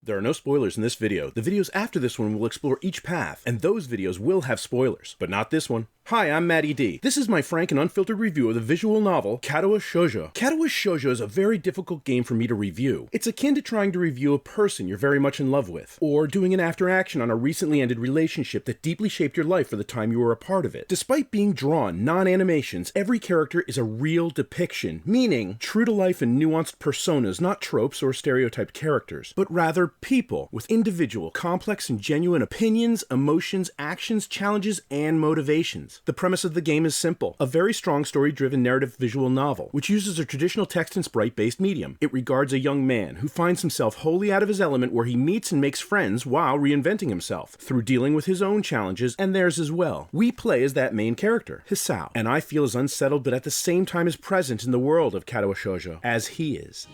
There are no spoilers in this video. The videos after this one will explore each path, and those videos will have spoilers, but not this one. Hi, I'm Mattyd. This is my frank and unfiltered review of the visual novel, Katawa Shoujo. Katawa Shoujo is a very difficult game for me to review. It's akin to trying to review a person you're very much in love with, or doing an after action on a recently ended relationship that deeply shaped your life for the time you were a part of it. Despite being drawn non-animations, every character is a real depiction, meaning true to life and nuanced personas, not tropes or stereotyped characters, but rather people with individual, complex, and genuine opinions, emotions, actions, challenges, and motivations. The premise of the game is simple. A very strong story-driven narrative visual novel, which uses a traditional text and sprite-based medium. It regards a young man who finds himself wholly out of his element where he meets and makes friends while reinventing himself, through dealing with his own challenges and theirs as well. We play as that main character, Hiaso, and I feel as unsettled but at the same time as present in the world of Katawa Shoujo as he is.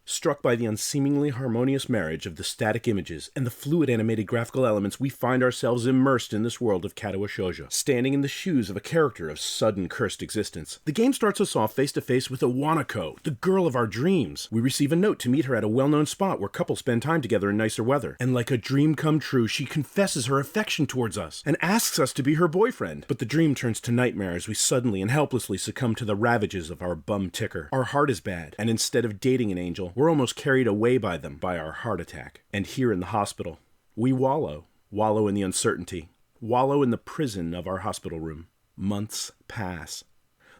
Struck by the unseemingly harmonious marriage of the static images and the fluid animated graphical elements, we find ourselves immersed in this world of Katawa Shoujo, standing in the shoes of a character of sudden cursed existence. The game starts us off face to face with a Hanako, the girl of our dreams. We receive a note to meet her at a well-known spot where couples spend time together in nicer weather, and like a dream come true, she confesses her affection towards us and asks us to be her boyfriend. But the dream turns to nightmare as we suddenly and helplessly succumb to the ravages of our bum ticker. Our heart is bad, and instead of dating an angel, we're almost carried away by them, by our heart attack. And here in the hospital, we wallow in the uncertainty, wallow in the prison of our hospital room. Months pass.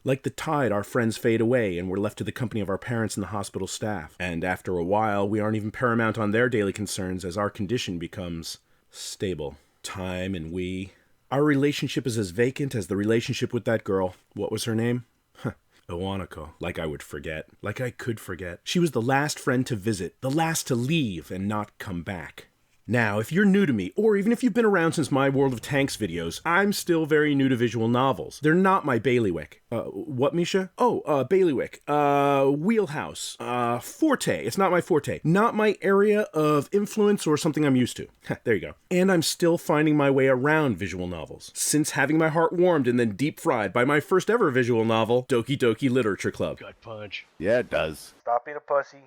Like the tide, our friends fade away and we're left to the company of our parents and the hospital staff. And after a while, we aren't even paramount on their daily concerns as our condition becomes stable. Time and our relationship is as vacant as the relationship with that girl. What was her name? Hanako. Like I would forget. Like I could forget. She was the last friend to visit, the last to leave and not come back. Now, if you're new to me, or even if you've been around since my World of Tanks videos, I'm still very new to visual novels. They're not my bailiwick. What, Misha? Bailiwick. Wheelhouse. Forte. It's not my forte. Not my area of influence or something I'm used to. There you go. And I'm still finding my way around visual novels, since having my heart warmed and then deep fried by my first ever visual novel, Doki Doki Literature Club. Gut punch. Yeah, it does. Stop being a pussy.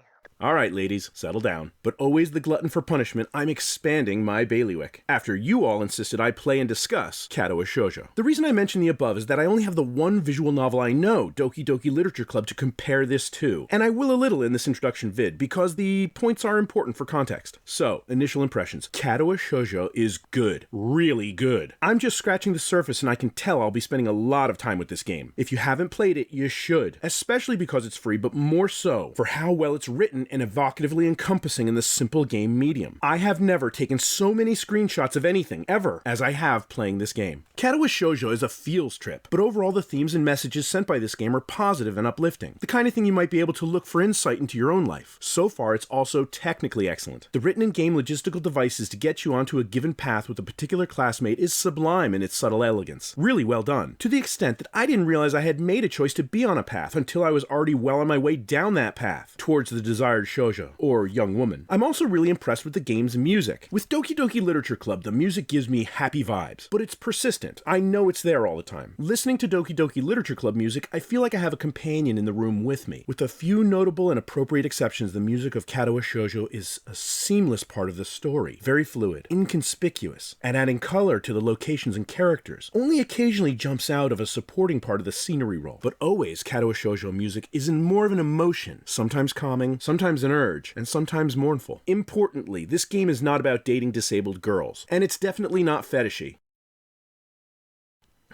Alright ladies, settle down. But always the glutton for punishment, I'm expanding my bailiwick. After you all insisted I play and discuss Katawa Shoujo. The reason I mention the above is that I only have the one visual novel I know, Doki Doki Literature Club, to compare this to. And I will a little in this introduction vid, because the points are important for context. So, initial impressions. Katawa Shoujo is good. Really good. I'm just scratching the surface and I can tell I'll be spending a lot of time with this game. If you haven't played it, you should. Especially because it's free, but more so for how well it's written and evocatively encompassing in this simple game medium. I have never taken so many screenshots of anything, ever, as I have playing this game. Katawa Shoujo is a feels trip, but overall the themes and messages sent by this game are positive and uplifting. The kind of thing you might be able to look for insight into your own life. So far, it's also technically excellent. The written in-game logistical devices to get you onto a given path with a particular classmate is sublime in its subtle elegance. Really well done. To the extent that I didn't realize I had made a choice to be on a path until I was already well on my way down that path, towards the desired shoujo, or young woman. I'm also really impressed with the game's music. With Doki Doki Literature Club, the music gives me happy vibes, but it's persistent. I know it's there all the time. Listening to Doki Doki Literature Club music, I feel like I have a companion in the room with me. With a few notable and appropriate exceptions, the music of Katawa Shoujo is a seamless part of the story. Very fluid, inconspicuous, and adding color to the locations and characters. Only occasionally jumps out of a supporting part of the scenery role, but always Katawa Shoujo music is in more of an emotion, sometimes calming, sometimes an urge, and sometimes mournful. Importantly, this game is not about dating disabled girls, and it's definitely not fetishy.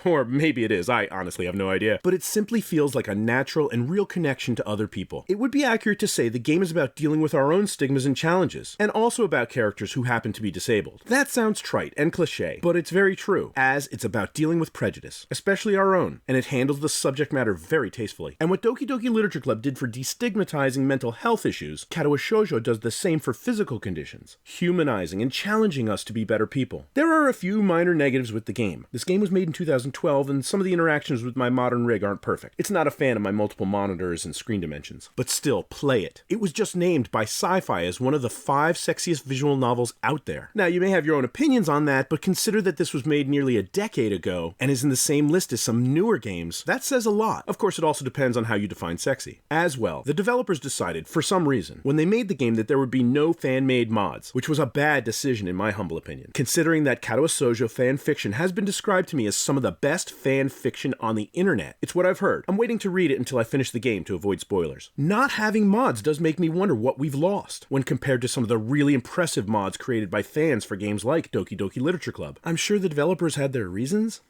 Or maybe it is, I honestly have no idea. But it simply feels like a natural and real connection to other people. It would be accurate to say the game is about dealing with our own stigmas and challenges, and also about characters who happen to be disabled. That sounds trite and cliche, but it's very true, as it's about dealing with prejudice, especially our own, and it handles the subject matter very tastefully. And what Doki Doki Literature Club did for destigmatizing mental health issues, Katawa Shoujo does the same for physical conditions, humanizing and challenging us to be better people. There are a few minor negatives with the game. This game was made in 2012, 2012, and some of the interactions with my modern rig aren't perfect. It's not a fan of my multiple monitors and screen dimensions. But still, play it. It was just named by Sci-Fi as one of the 5 sexiest visual novels out there. Now, you may have your own opinions on that, but consider that this was made nearly a decade ago and is in the same list as some newer games. That says a lot. Of course, it also depends on how you define sexy. As well, the developers decided, for some reason, when they made the game that there would be no fan-made mods, which was a bad decision in my humble opinion, considering that Katawa Shoujo fan fiction has been described to me as some of the best fan fiction on the internet. It's what I've heard. I'm waiting to read it until I finish the game to avoid spoilers. Not having mods does make me wonder what we've lost when compared to some of the really impressive mods created by fans for games like Doki Doki Literature Club. I'm sure the developers had their reasons.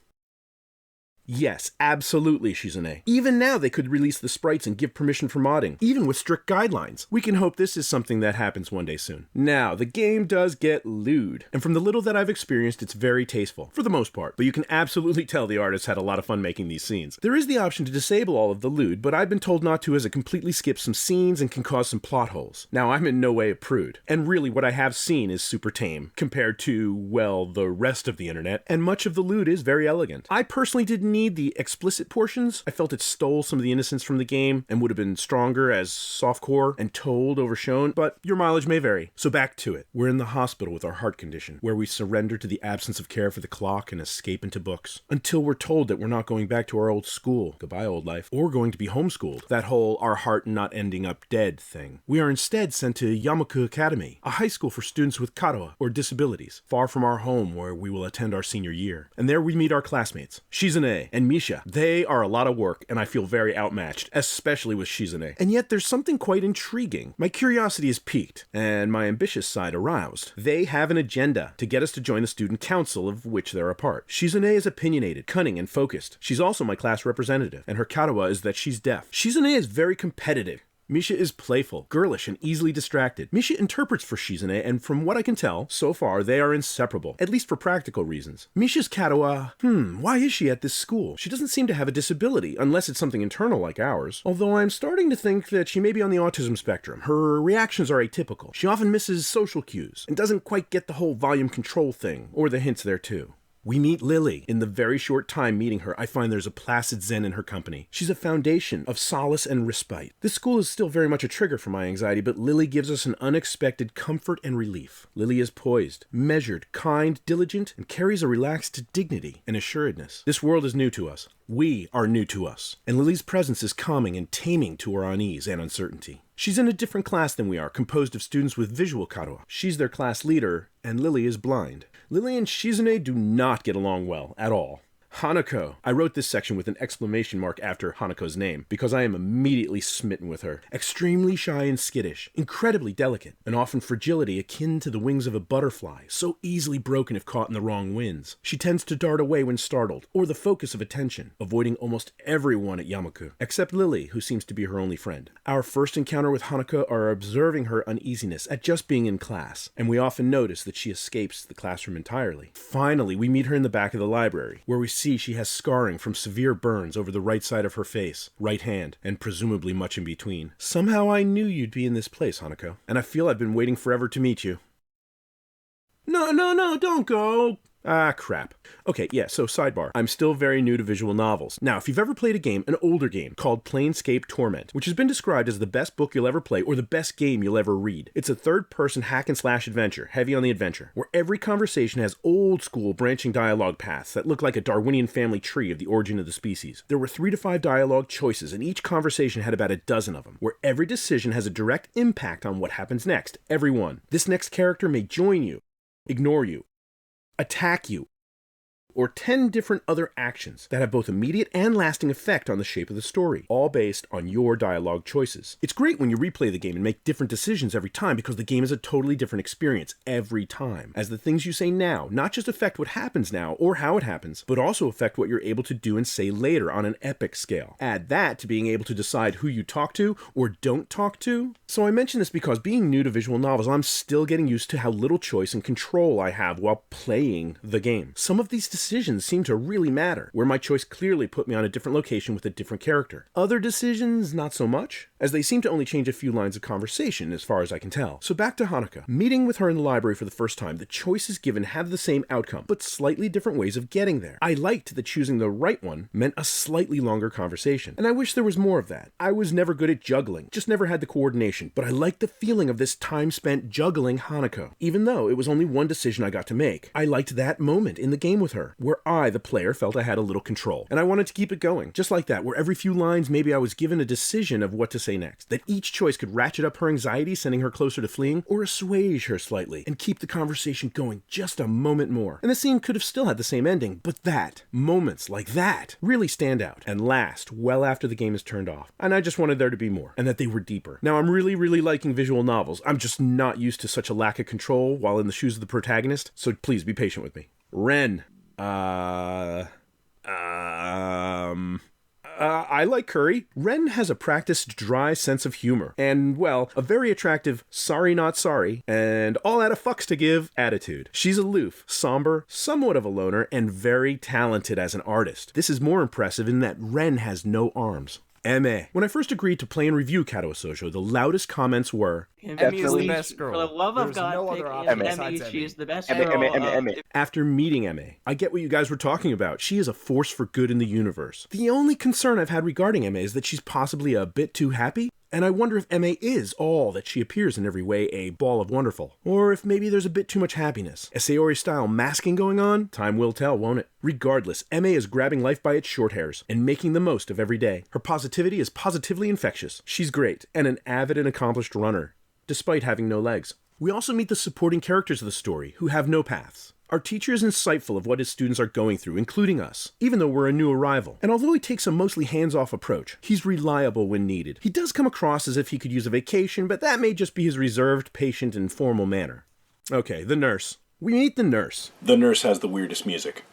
Yes, absolutely, Shizune. Even now they could release the sprites and give permission for modding, even with strict guidelines. We can hope this is something that happens one day soon. Now, the game does get lewd, and from the little that I've experienced, it's very tasteful, for the most part, but you can absolutely tell the artists had a lot of fun making these scenes. There is the option to disable all of the lewd, but I've been told not to as it completely skips some scenes and can cause some plot holes. Now, I'm in no way a prude, and really what I have seen is super tame, compared to, well, the rest of the internet, and much of the lewd is very elegant. I personally didn't need the explicit portions. I felt it stole some of the innocence from the game and would have been stronger as softcore and told overshown, but your mileage may vary. So back to it. We're in the hospital with our heart condition, where we surrender to the absence of care for the clock and escape into books, until we're told that we're not going back to our old school, goodbye old life, or going to be homeschooled, that whole our heart not ending up dead thing. We are instead sent to Yamaku Academy, a high school for students with katawa, or disabilities, far from our home where we will attend our senior year. And there we meet our classmates, Shizune and Misha. They are a lot of work, and I feel very outmatched, especially with Shizune. And yet there's something quite intriguing. My curiosity is piqued, and my ambitious side aroused. They have an agenda to get us to join the student council of which they're a part. Shizune is opinionated, cunning, and focused. She's also my class representative, and her katawa is that she's deaf. Shizune is very competitive. Misha is playful, girlish, and easily distracted. Misha interprets for Shizune, and from what I can tell, so far, they are inseparable, at least for practical reasons. Misha's katawa, why is she at this school? She doesn't seem to have a disability, unless it's something internal like ours. Although I'm starting to think that she may be on the autism spectrum. Her reactions are atypical. She often misses social cues, and doesn't quite get the whole volume control thing, or the hints there too. We meet Lilly. In the very short time meeting her, I find there's a placid zen in her company. She's a foundation of solace and respite. This school is still very much a trigger for my anxiety, but Lilly gives us an unexpected comfort and relief. Lilly is poised, measured, kind, diligent, and carries a relaxed dignity and assuredness. This world is new to us. We are new to us. And Lily's presence is calming and taming to our unease and uncertainty. She's in a different class than we are, composed of students with visual katawa. She's their class leader, and Lilly is blind. Lilly and Shizune do not get along well at all. Hanako. I wrote this section with an exclamation mark after Hanako's name because I am immediately smitten with her. Extremely shy and skittish, incredibly delicate, and often fragility akin to the wings of a butterfly, so easily broken if caught in the wrong winds. She tends to dart away when startled, or the focus of attention, avoiding almost everyone at Yamaku, except Lilly, who seems to be her only friend. Our first encounter with Hanako are observing her uneasiness at just being in class, and we often notice that she escapes the classroom entirely. Finally, we meet her in the back of the library, where we see she has scarring from severe burns over the right side of her face, right hand, and presumably much in between. Somehow I knew you'd be in this place, Hanako, and I feel I've been waiting forever to meet you. No, don't go! Ah, crap. Okay, yeah, so sidebar. I'm still very new to visual novels. Now, if you've ever played a game, an older game, called Planescape Torment, which has been described as the best book you'll ever play or the best game you'll ever read. It's a third-person hack-and-slash adventure, heavy on the adventure, where every conversation has old-school branching dialogue paths that look like a Darwinian family tree of the origin of the species. There were 3 to 5 dialogue choices, and each conversation had about a dozen of them, where every decision has a direct impact on what happens next, every one. This next character may join you, ignore you, attack you, or 10 different other actions that have both immediate and lasting effect on the shape of the story, all based on your dialogue choices. It's great when you replay the game and make different decisions every time because the game is a totally different experience every time, as the things you say now not just affect what happens now or how it happens, but also affect what you're able to do and say later on an epic scale. Add that to being able to decide who you talk to or don't talk to. So I mention this because being new to visual novels, I'm still getting used to how little choice and control I have while playing the game. Some of these decisions decisions seemed to really matter, where my choice clearly put me on a different location with a different character. Other decisions, not so much, as they seem to only change a few lines of conversation as far as I can tell. So back to Hanako. Meeting with her in the library for the first time, the choices given have the same outcome, but slightly different ways of getting there. I liked that choosing the right one meant a slightly longer conversation, and I wish there was more of that. I was never good at juggling, just never had the coordination, but I liked the feeling of this time spent juggling Hanako, even though it was only one decision I got to make. I liked that moment in the game with her, where I, the player, felt I had a little control, and I wanted to keep it going, just like that, where every few lines maybe I was given a decision of what to say next, that each choice could ratchet up her anxiety, sending her closer to fleeing, or assuage her slightly, and keep the conversation going just a moment more. And the scene could have still had the same ending, but moments like that really stand out, and last well after the game is turned off. And I just wanted there to be more, and that they were deeper. Now, I'm really liking visual novels. I'm just not used to such a lack of control while in the shoes of the protagonist, so please be patient with me. Ren. I like curry. Ren has a practiced, dry sense of humor, and, well, a very attractive sorry not sorry, and all out of fucks to give attitude. She's aloof, somber, somewhat of a loner, and very talented as an artist. This is more impressive in that Ren has no arms. M.A. When I first agreed to play and review Katawa Shoujo, the loudest comments were, Emmy is the best girl. For the love of God, no pick other option Emmy. besides She is the best Emmy, girl. Emmy. After meeting M.A., I get what you guys were talking about. She is a force for good in the universe. The only concern I've had regarding M.A. is that she's possibly a bit too happy, and I wonder if M.A. is all that she appears in every way, a ball of wonderful. Or if maybe there's a bit too much happiness. Sayori-style masking going on? Time will tell, won't it? Regardless, M.A. is grabbing life by its short hairs and making the most of every day. Her positivity is positively infectious. She's great, and an avid and accomplished runner, despite having no legs. We also meet the supporting characters of the story, who have no paths. Our teacher is insightful of what his students are going through, including us, even though we're a new arrival. And although he takes a mostly hands-off approach, he's reliable when needed. He does come across as if he could use a vacation, but that may just be his reserved, patient, and formal manner. Okay, the nurse. We meet the nurse. The nurse has the weirdest music.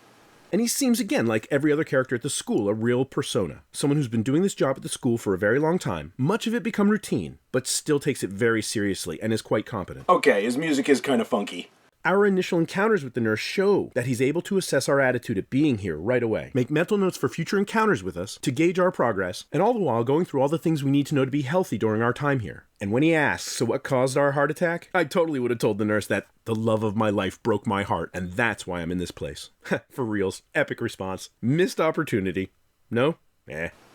And he seems, again, like every other character at the school, a real persona. Someone who's been doing this job at the school for a very long time, much of it become routine, but still takes it very seriously and is quite competent. Okay, his music is kind of funky. Our initial encounters with the nurse show that he's able to assess our attitude at being here right away, make mental notes for future encounters with us to gauge our progress, and all the while going through all the things we need to know to be healthy during our time here. And when he asks, so what caused our heart attack? I totally would have told the nurse that the love of my life broke my heart, and that's why I'm in this place. For reals. Epic response. Missed opportunity. No?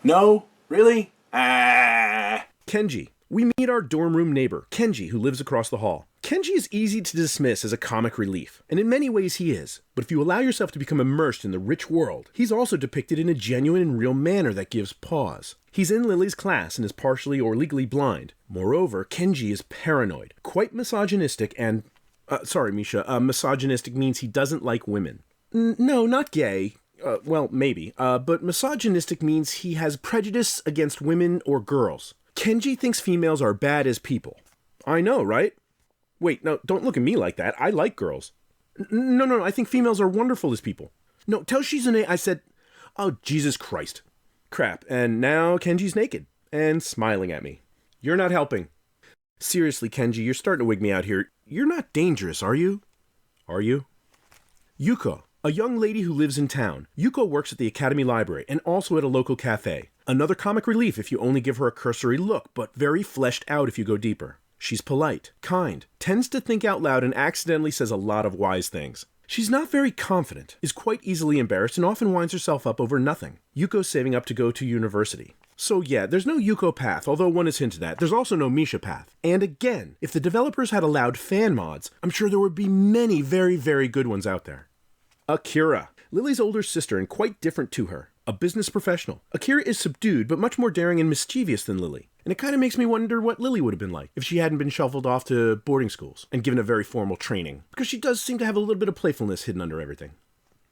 No? Really? Kenji. We meet our dorm room neighbor, Kenji, who lives across the hall. Kenji is easy to dismiss as a comic relief, and in many ways he is. But if you allow yourself to become immersed in the rich world, he's also depicted in a genuine and real manner that gives pause. He's in Lilly's class and is partially or legally blind. Moreover, Kenji is paranoid, quite misogynistic, and... sorry, Misha, misogynistic means he doesn't like women. No, not gay. Well, maybe. But misogynistic means he has prejudice against women or girls. Kenji thinks females are bad as people. I know, right? Wait, no, don't look at me like that. I like girls. No, I think females are wonderful as people. No, tell Shizune I said... Oh, Jesus Christ. Crap, and now Kenji's naked and smiling at me. You're not helping. Seriously, Kenji, you're starting to wig me out here. You're not dangerous, are you? Are you? Yuuko, a young lady who lives in town. Yuuko works at the Academy Library and also at a local cafe. Another comic relief if you only give her a cursory look, but very fleshed out if you go deeper. She's polite, kind, tends to think out loud, and accidentally says a lot of wise things. She's not very confident, is quite easily embarrassed, and often winds herself up over nothing. Yuuko's saving up to go to university. So yeah, there's no Yuuko path, although one is hinted at. There's also no Misha path. And again, if the developers had allowed fan mods, I'm sure there would be many very, very good ones out there. Akira, Lilly's older sister and quite different to her. A business professional. Akira is subdued, but much more daring and mischievous than Lilly. And it kind of makes me wonder what Lilly would have been like if she hadn't been shuffled off to boarding schools and given a very formal training. Because she does seem to have a little bit of playfulness hidden under everything.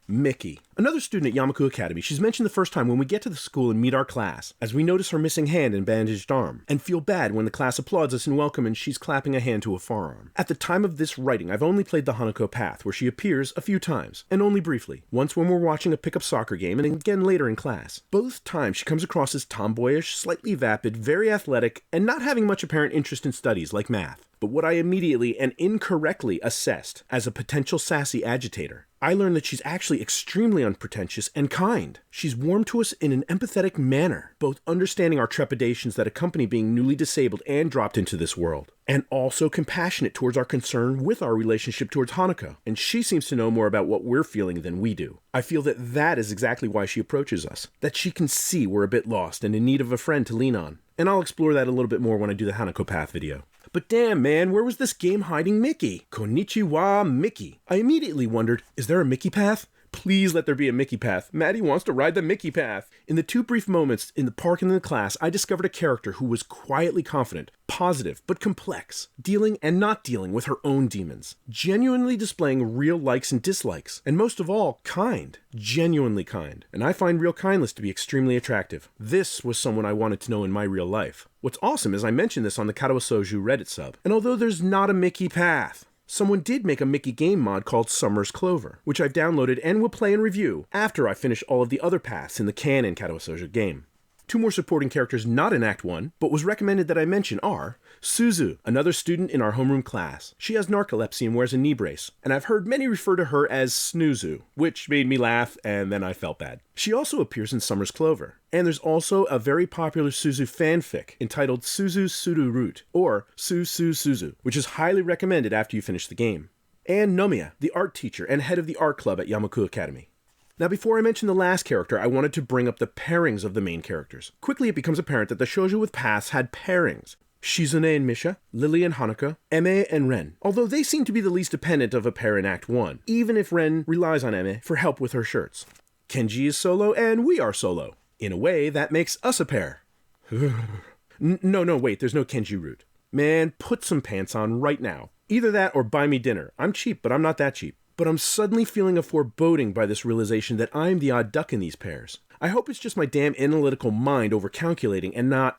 Miki. Another student at Yamaku Academy. She's mentioned the first time when we get to the school and meet our class, as we notice her missing hand and bandaged arm, and feel bad when the class applauds us in welcome and she's clapping a hand to a forearm. At the time of this writing, I've only played the Hanako path, where she appears a few times, and only briefly. Once when we're watching a pickup soccer game, and again later in class. Both times she comes across as tomboyish, slightly vapid, very athletic, and not having much apparent interest in studies like math. but what I immediately and incorrectly assessed as a potential sassy agitator. I learned that she's actually extremely unpretentious and kind. She's warm to us in an empathetic manner, both understanding our trepidations that accompany being newly disabled and dropped into this world, and also compassionate towards our concern with our relationship towards Hanako, and she seems to know more about what we're feeling than we do. I feel that that is exactly why she approaches us, that she can see we're a bit lost and in need of a friend to lean on, and I'll explore that a little bit more when I do the Hanako path video. But damn, man, where was this game hiding Miki? Konnichiwa, Miki. I immediately wondered, is there a Miki path? Please let there be a Miki path. Maddie wants to ride the Miki path. In the 2 brief moments in the park and in the class, I discovered a character who was quietly confident, positive, but complex, dealing and not dealing with her own demons, genuinely displaying real likes and dislikes, and most of all, kind, genuinely kind. And I find real kindness to be extremely attractive. This was someone I wanted to know in my real life. What's awesome is I mentioned this on the Katawa Shoujo Reddit sub, and although there's not a Miki path, someone did make a Miki game mod called Summer's Clover, which I've downloaded and will play and review after I finish all of the other paths in the canon Katawa Shoujo game. 2 more supporting characters not in Act 1, but was recommended that I mention are Suzu, another student in our homeroom class. She has narcolepsy and wears a knee brace, and I've heard many refer to her as Snoozu, which made me laugh and then I felt bad. She also appears in Summer's Clover, and there's also a very popular Suzu fanfic entitled Suzu Suru Root, or Suzu, which is highly recommended after you finish the game. And Nomiya, the art teacher and head of the art club at Yamaku Academy. Now, before I mention the last character, I wanted to bring up the pairings of the main characters. Quickly, it becomes apparent that the shoujo with paths had pairings. Shizune and Misha, Lilly and Hanako, Eme and Ren, although they seem to be the least dependent of a pair in Act 1, even if Ren relies on Eme for help with her shirts. Kenji is solo, and we are solo. In a way, that makes us a pair. No, wait, there's no Kenji route. Man, put some pants on right now. Either that or buy me dinner. I'm cheap, but I'm not that cheap. But I'm suddenly feeling a foreboding by this realization that I'm the odd duck in these pairs. I hope it's just my damn analytical mind overcalculating and not,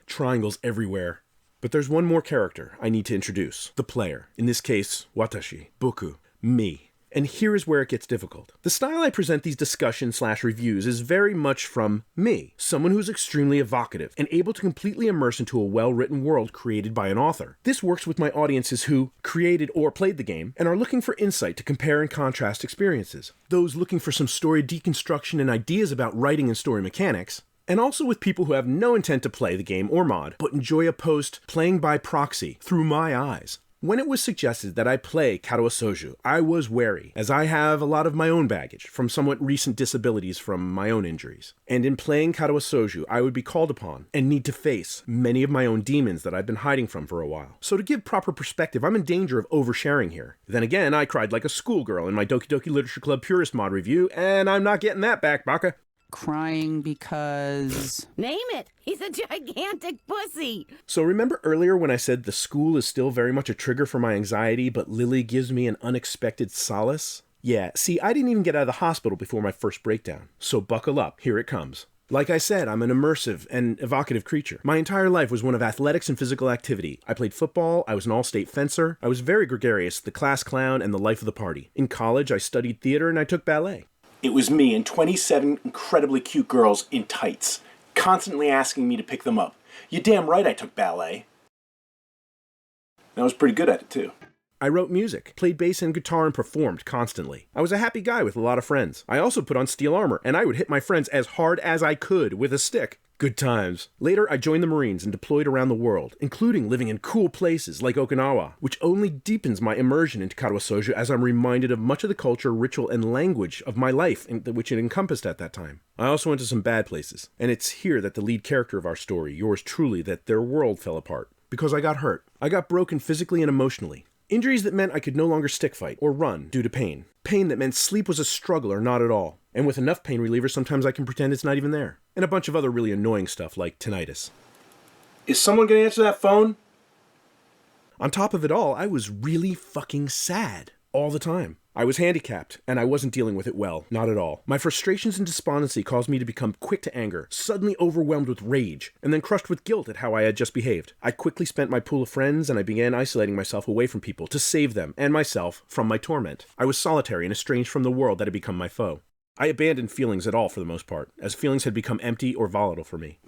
triangles everywhere. But there's one more character I need to introduce. The player. In this case, Watashe, Boku, me. And here is where it gets difficult. The style I present these discussion/reviews is very much from me, someone who's extremely evocative and able to completely immerse into a well-written world created by an author. This works with my audiences who created or played the game and are looking for insight to compare and contrast experiences. Those looking for some story deconstruction and ideas about writing and story mechanics, and also with people who have no intent to play the game or mod, but enjoy a post playing by proxy through my eyes. When it was suggested that I play Katawa Shoujo, I was wary, as I have a lot of my own baggage from somewhat recent disabilities from my own injuries. And in playing Katawa Shoujo, I would be called upon and need to face many of my own demons that I've been hiding from for a while. So to give proper perspective, I'm in danger of oversharing here. Then again, I cried like a schoolgirl in my Doki Doki Literature Club Purist mod review, and I'm not getting that back, baka. Crying because... Name it! He's a gigantic pussy! So remember earlier when I said the school is still very much a trigger for my anxiety, but Lilly gives me an unexpected solace? Yeah, see, I didn't even get out of the hospital before my first breakdown. So buckle up, here it comes. Like I said, I'm an immersive and evocative creature. My entire life was one of athletics and physical activity. I played football, I was an all-state fencer, I was very gregarious, the class clown, and the life of the party. In college, I studied theater and I took ballet. It was me and 27 incredibly cute girls in tights, constantly asking me to pick them up. You're damn right I took ballet. I was pretty good at it, too. I wrote music, played bass and guitar, and performed constantly. I was a happy guy with a lot of friends. I also put on steel armor, and I would hit my friends as hard as I could with a stick. Good times. Later, I joined the Marines and deployed around the world, including living in cool places like Okinawa, which only deepens my immersion into Katawa Shoujo as I'm reminded of much of the culture, ritual, and language of my life, which it encompassed at that time. I also went to some bad places, and it's here that the lead character of our story, yours truly, that their world fell apart. Because I got hurt. I got broken physically and emotionally. Injuries that meant I could no longer stick fight or run due to pain. Pain that meant sleep was a struggle or not at all. And with enough pain relievers, sometimes I can pretend it's not even there. And a bunch of other really annoying stuff like tinnitus. Is someone going to answer that phone? On top of it all, I was really fucking sad. All the time. I was handicapped, and I wasn't dealing with it well. Not at all. My frustrations and despondency caused me to become quick to anger, suddenly overwhelmed with rage, and then crushed with guilt at how I had just behaved. I quickly spent my pool of friends, and I began isolating myself away from people to save them, and myself, from my torment. I was solitary and estranged from the world that had become my foe. I abandoned feelings at all for the most part, as feelings had become empty or volatile for me.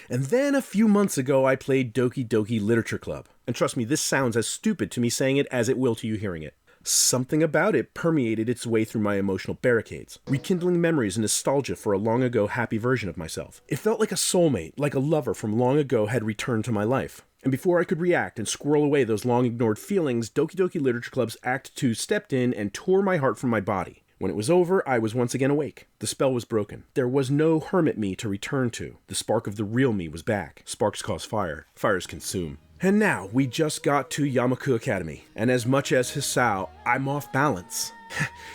And then a few months ago, I played Doki Doki Literature Club. And trust me, this sounds as stupid to me saying it as it will to you hearing it. Something about it permeated its way through my emotional barricades, rekindling memories and nostalgia for a long ago happy version of myself. It felt like a soulmate, like a lover from long ago had returned to my life. And before I could react and squirrel away those long-ignored feelings, Doki Doki Literature Club's Act 2 stepped in and tore my heart from my body. When it was over, I was once again awake. The spell was broken. There was no hermit me to return to. The spark of the real me was back. Sparks cause fire. Fires consume. And now, we just got to Yamaku Academy, and as much as Hisao, I'm off balance.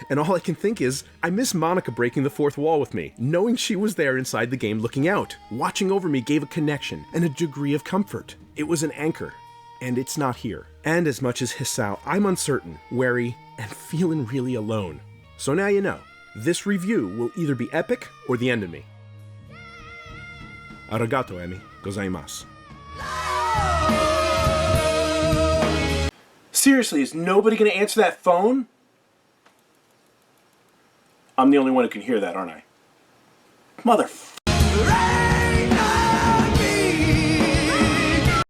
And all I can think is, I miss Monica breaking the fourth wall with me, knowing she was there inside the game looking out. Watching over me gave a connection and a degree of comfort. It was an anchor, and it's not here. And as much as Hisao, I'm uncertain, wary, and feeling really alone. So now you know, this review will either be epic or the end of me. Arigato, Emi. Gozaimasu. Seriously, is nobody going to answer that phone? I'm the only one who can hear that, aren't I? Motherfucker.